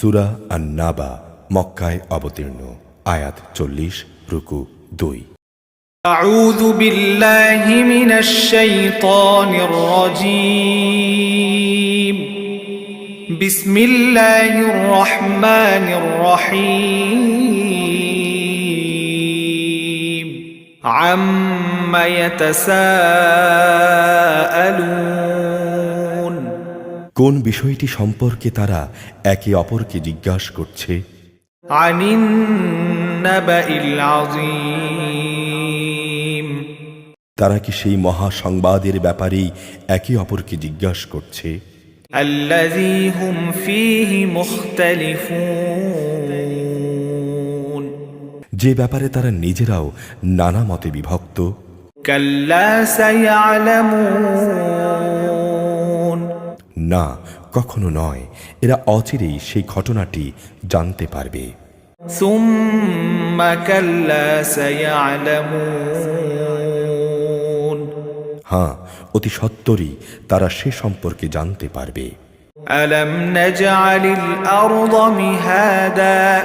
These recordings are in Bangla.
সূরা আন-নাবা মক্কায় অবতীর্ণ। আয়াত 40 রুকু 2। আউযু বিল্লাহি মিনাশ শাইতানির রাজীম। বিসমিল্লাহির রহমানির রহিম। আম্মা ইয়াতাসাআলুন। কোন বিষয়টি সম্পর্কে তারা একে অপরকে জিজ্ঞাসা করছে? আনিন নাবাইল আযীম। তারা কি সেই মহা সংবাদের ব্যাপারেই একে অপরকে জিজ্ঞাসা করছে? আল্লাযী হুম ফীহি মুখতালিফুন। যে ব্যাপারে তারা নিজেরাও নানা মতে বিভক্ত। কাল্লা সায়ালামুন। না, কখনো নয়, এরা অচিরেই সেই ঘটনাটি জানতে পারবে। সুম্মা কাল্লা সায়ালামুন। হ্যাঁ, অতি সত্বরই তারা সে সম্পর্কে জানতে পারবে। আলাম নাজআলিল আরদা মিহাদা।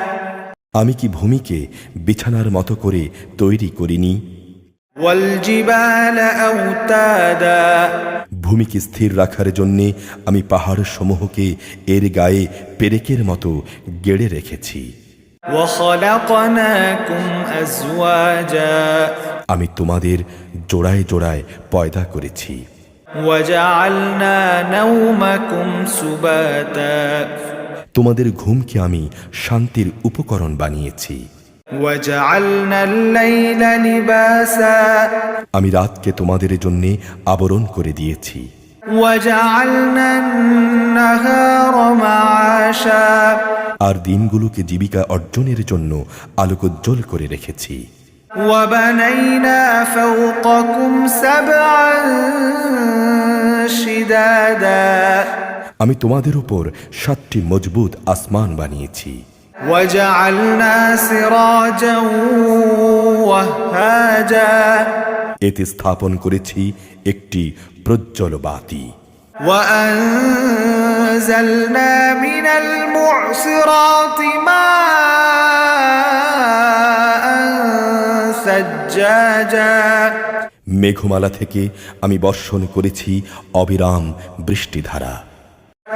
আমি কি ভূমিকে বিছানার মতো করে তৈরি করিনি? ওয়াল জিবালা আওতাদা। ভূমিকে স্থির রাখার জন্যে আমি পাহাড় সমূহকে এর গায়ে পেরেকের মতো গেড়ে রেখেছি। ওয়া খালাকনাকুম আজওয়াজা। আমি তোমাদের জোড়ায় জোড়ায় পয়দা করেছি। ওয়া জাআলনা নাওমাকুম সুবাতা। তোমাদের ঘুমকে আমি শান্তির উপকরণ বানিয়েছি। ওয়া জাআলনাল লাইলা লিবাসা। আমি রাতকে তোমাদের জন্যে আবরণ করে দিয়েছি। ওয়া জাআলনান নাহারা মাআশা। আর দিনগুলোকে জীবিকা অর্জনের জন্য আলোকোজ্জ্বল করে রেখেছি। ওয়া বানাইনা ফাওকাকুম সাবআন শিদাদা। আমি তোমাদের উপর 7টি মজবুত আসমান বানিয়েছি। ওয়া জাআলনা সিরাজাও ওয়াহাজা। এতে স্থাপন করেছি একটি প্রজ্জ্বল বাতি। ওয়া আনজালনা মিনাল মু'সিরাতি মাআন সাজ্জাজা। মেঘমালা থেকে আমি বর্ষণ করেছি অবিরাম বৃষ্টিধারা।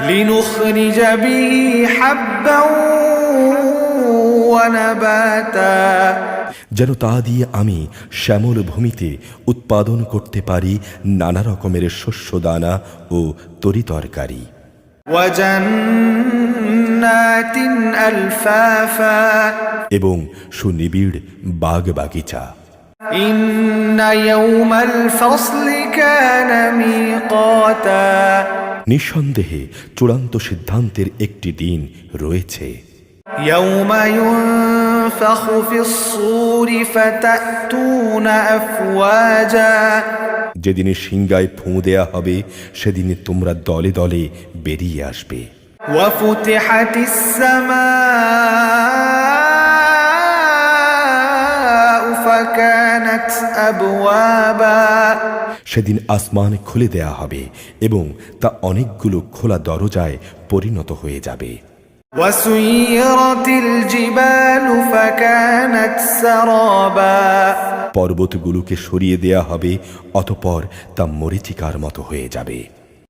লিনুখরিজা বিহি হাব্বাও ওয়া নাবাতা। যেন তা দিয়ে আমি শ্যামল ভূমিতে উৎপাদন করতে পারি নানা রকমের শস্য দানা ও তরিতরকারি। ওয়া জান্নাতিন আলফাফা। এবং সুনিবিড় বাগ বাগিচা। ইন্না ইয়াওমাল ফাসলি কানা মিকাতা। নিঃসন্দেহে চূড়ান্ত সিদ্ধান্তের একটি দিন রয়েছে। ইয়াওমা ইউনফাখু ফিস-সূরি ফাতাতুনা আফওয়াজা। যেদিনে সিংগায় ফুঁ দেয়া হবে সেদিনে তোমরা দলে দলে বেরিয়ে আসবে। ওয়া ফুতিহাতিস সামাউ ফাকানাত আবওয়াবা। সেদিন আসমান খুলে দেয়া হবে এবং তা অনেকগুলো খোলা দরজায় পরিণত হয়ে যাবে। ওয়া সুয়িরাতিল জিবালু ফাকানাত সারাবা। পর্বতগুলোকে সরিয়ে দেয়া হবে, অতঃপর তা মরীচিকার মতো হয়ে যাবে।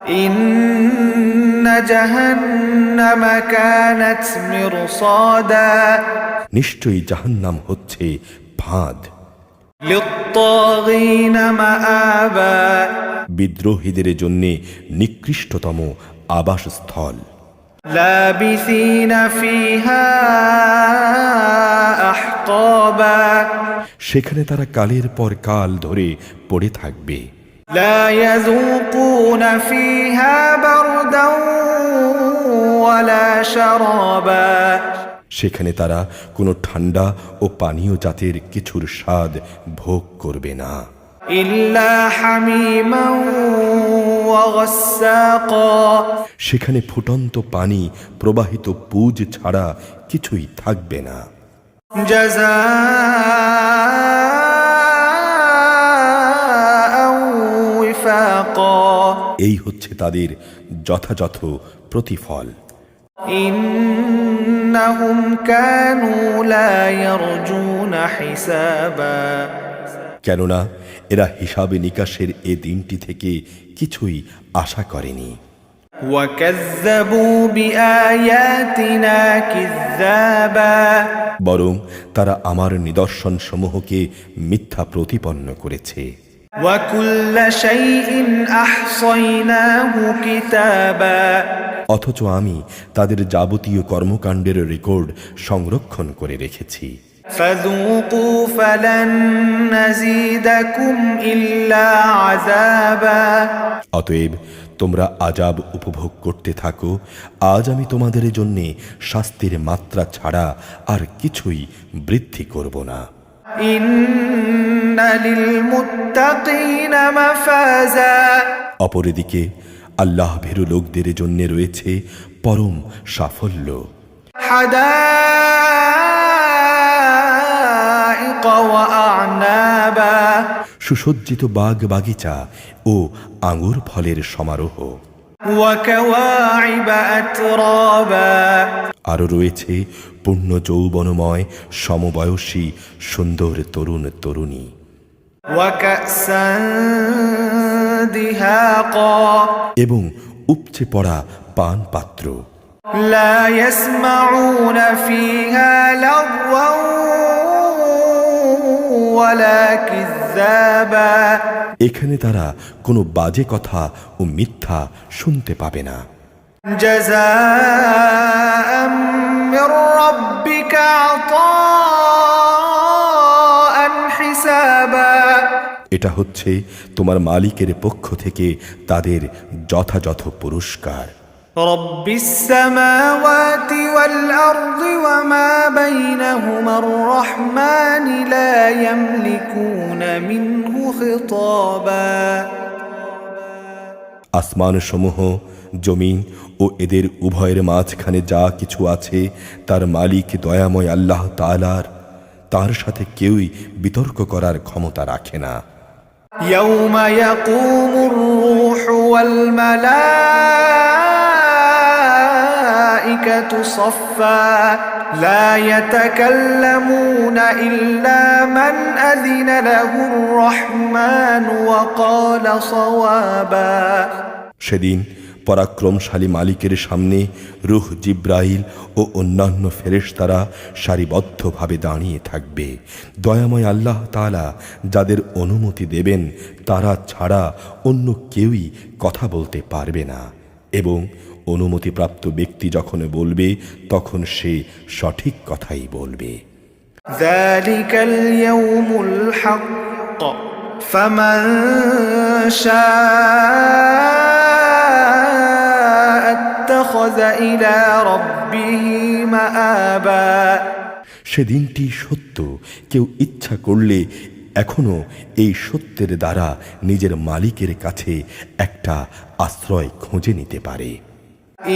ইন্না জাহান্নামা কানাত মিরসাদা। নিশ্চয়ই জাহান্নাম হচ্ছে ফাঁদ। লিত্তাগীনা মাআবা। বিদ্রোহীদের জন্যে নিকৃষ্টতম আবাসস্থল। লাবিসিনা ফিহা আহকাবা। সেখানে তারা কালের পর কাল ধরে পড়ে থাকবে। লা ইয়াযুকুনা ফিহা বারদাও ওয়ালা শারাবা। সেখানে তারা কোনো ঠান্ডা ও পানীয় জাতের কিছুর স্বাদ ভোগ করবে না। ইল্লা হামিমান ওয়া গাসসাকা। সেখানে ফুটন্ত পানি প্রবাহিত পুজ ছাড়া কিছুই থাকবে না। জাযাআও ওয়িফাকা। এই হচ্ছে তাদের যথাযথ প্রতিফল। إنهم كانوا لا يرجون حسابا কেননা এরা হিসাবে নিকাশের এ দিনটি থেকে কিছুই আশা করেনি। وكذبوا بآياتنا كذابا বরং তারা আমার নিদর্শন সমূহকে মিথ্যা প্রতিপন্ন করেছে। وكل شيء أحصيناه كتابا অথচ আমি তাদের যাবতীয় কর্মকাণ্ডের রেকর্ড সংরক্ষণ করে রেখেছি। فذوقوا فلن نزيدكم إلا عذابا অতএব তোমরা আযাব উপভোগ করতে থাকো, আজ আমি তোমাদের জন্য শাস্তির মাত্রা ছাড়া আর কিছুই বৃদ্ধি করব না। إن للمتقين مفازا অপরদিকে আল্লাহ ভীরু লোকদের জন্য রয়েছে পরম সাফল্য। حدائق وأعنابا সুসজ্জিত বাগ বাগিচা ও আঙ্গুর ফলের সমারোহ। وكواعب أترابا আরও রয়েছে পূর্ণ যৌবনময় সমবয়সী সুন্দর তরুণ তরুণী। وكأسا دهاقا এবং উপচে পড়া পান পাত্র। لا يسمعون فيها لغوا ولا كذابا এখানে তারা কোনো বাজে কথা ও মিথ্যা শুনতে পাবে না। جزاء من ربك عطاء حسابا এটা হচ্ছে তোমার মালিকের পক্ষ থেকে তাদের যথাযথ পুরস্কার। رب السماوات والأرض وما بينهما الرحمن لا يملكون منه خطابا আসমান সমূহ, জমিন ও এদের উভয়ের মাঝখানে যা কিছু আছে তার মালিক দয়াময় আল্লাহ তাআলার, তার সাথে কেউই বিতর্ক করার ক্ষমতা রাখে না। يوم يقوم الروح والملائكة صفا لا يتكلمون إلا من أذن له الرحمن وقال صوابا সেদিন পরাক্রমশালী মালিকের সামনে রূহ জিব্রাইল ও অন্যান্য ফেরেশতারা সারিবদ্ধভাবে দাঁড়িয়ে থাকবে। দয়াময় আল্লাহ তাআলা যাদের অনুমতি দেবেন তারা ছাড়া অন্য কেউই কথা বলতে পারবে না, এবং অনুমতিপ্রাপ্ত ব্যক্তি যখন বলবে তখন সে সঠিক কথাই বলবে। ذلك اليوم الحق فمن شاء اتخذ إلى ربه مآبا সেদিনটি সত্য, কেউ ইচ্ছা করলে এখনো এই সত্যের দ্বারা নিজের মালিকের কাছে একটা আশ্রয় খুঁজে নিতে পারে।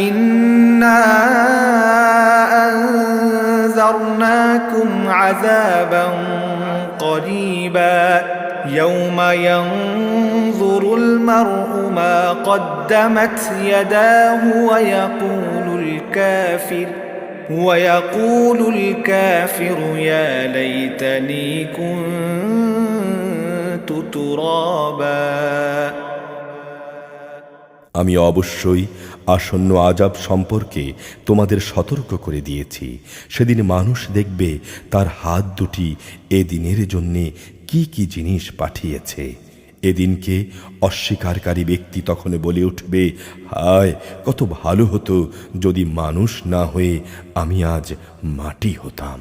إنا أنذرناكم عذابا قريبا يوم ينظر المرء ما قدمت يداه ويقول الكافر يا ليتني كنت ترابا আমি অবশ্যই আসন্ন আযাব সম্পর্কে তোমাদের সতর্ক করে দিয়েছি। সেদিন মানুষ দেখবে তার হাত দুটি এ দিনের জন্যে কি কি জিনিস পাঠিয়েছে। এদিনকে অস্বীকারী ব্যক্তি তখন বলে উঠবে, হায় কত ভালো হতো যদি মানুষ না হয়ে আমি আজ মাটি হতাম।